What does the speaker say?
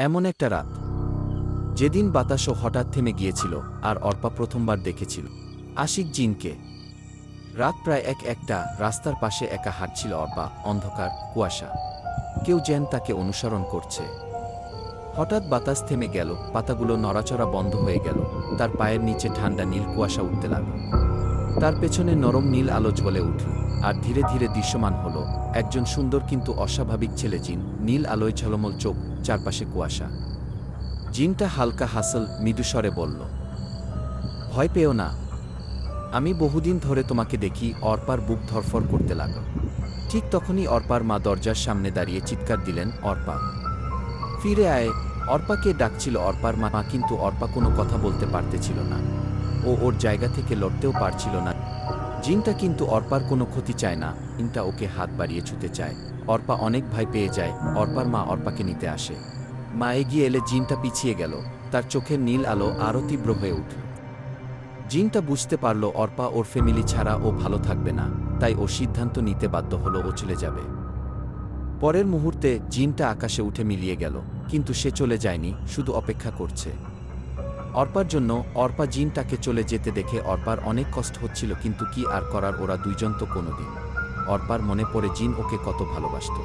এমন একটা রাত, যেদিন বাতাসও হঠাৎ থেমে গিয়েছিল, আর অর্পা প্রথমবার দেখেছিল আশিক জিনকে। রাত প্রায় একটা, রাস্তার পাশে একা হাঁটছিল অর্পা, অন্ধকার, কুয়াশা। কেউ যেন তাকে অনুসরণ করছে। হঠাৎ বাতাস থেমে গেল, পাতাগুলো নড়াচড়া বন্ধ হয়ে গেল, তার পায়ের নিচে ঠান্ডা নীল কুয়াশা উঠতে লাগল। তার পেছনে নরম নীল আলো জ্বলে উঠল, আর ধীরে ধীরে দৃশ্যমান হল একজন সুন্দর কিন্তু অস্বাভাবিক ছেলে জিন, নীল আলোয় ঝলমল চোখ, চারপাশে কুয়াশা। জিনটা হালকা হাসল, মৃদুস্বরে বলল, ভয় পেও না, আমি বহুদিন ধরে তোমাকে দেখি। অর্পার বুক ধরফর করতে লাগল। ঠিক তখনই অর্পার মা দরজার সামনে দাঁড়িয়ে চিৎকার দিলেন, অর্পা, ফিরে আয়। অর্পাকে ডাকছিল অর্পার মা, কিন্তু অর্পা কোনো কথা বলতে পারতেছিল না। ও ওর জায়গা থেকে লড়তেও পারছিল না। জিনটা কিন্তু অর্পার কোনো ক্ষতি চায় না, জিনটা ওকে হাত বাড়িয়ে ছুতে চায়। অর্পা অনেক ভয় পেয়ে যায়। অর্পার মা অর্পাকে নিতে আসে। মা এগিয়ে এলে জিনটা পিছিয়ে গেল, তার চোখের নীল আলো আরও তীব্র হয়ে উঠল। জিনটা বুঝতে পারল অর্পা ওর ফ্যামিলি ছাড়া ও ভালো থাকবে না, তাই ও সিদ্ধান্ত নিতে বাধ্য হলো ও চলে যাবে। পরের মুহূর্তে জিনটা আকাশে উঠে মিলিয়ে গেল, কিন্তু সে চলে যায়নি, শুধু অপেক্ষা করছে অর্পার জন্য। অর্পা জিনটাকে চলে যেতে দেখে অর্পার অনেক কষ্ট হচ্ছিল, কিন্তু কি আর করার, ওরা দুইজন তো কোনোদিন। অর্পার মনে পড়ে জিন ওকে কত ভালোবাসত।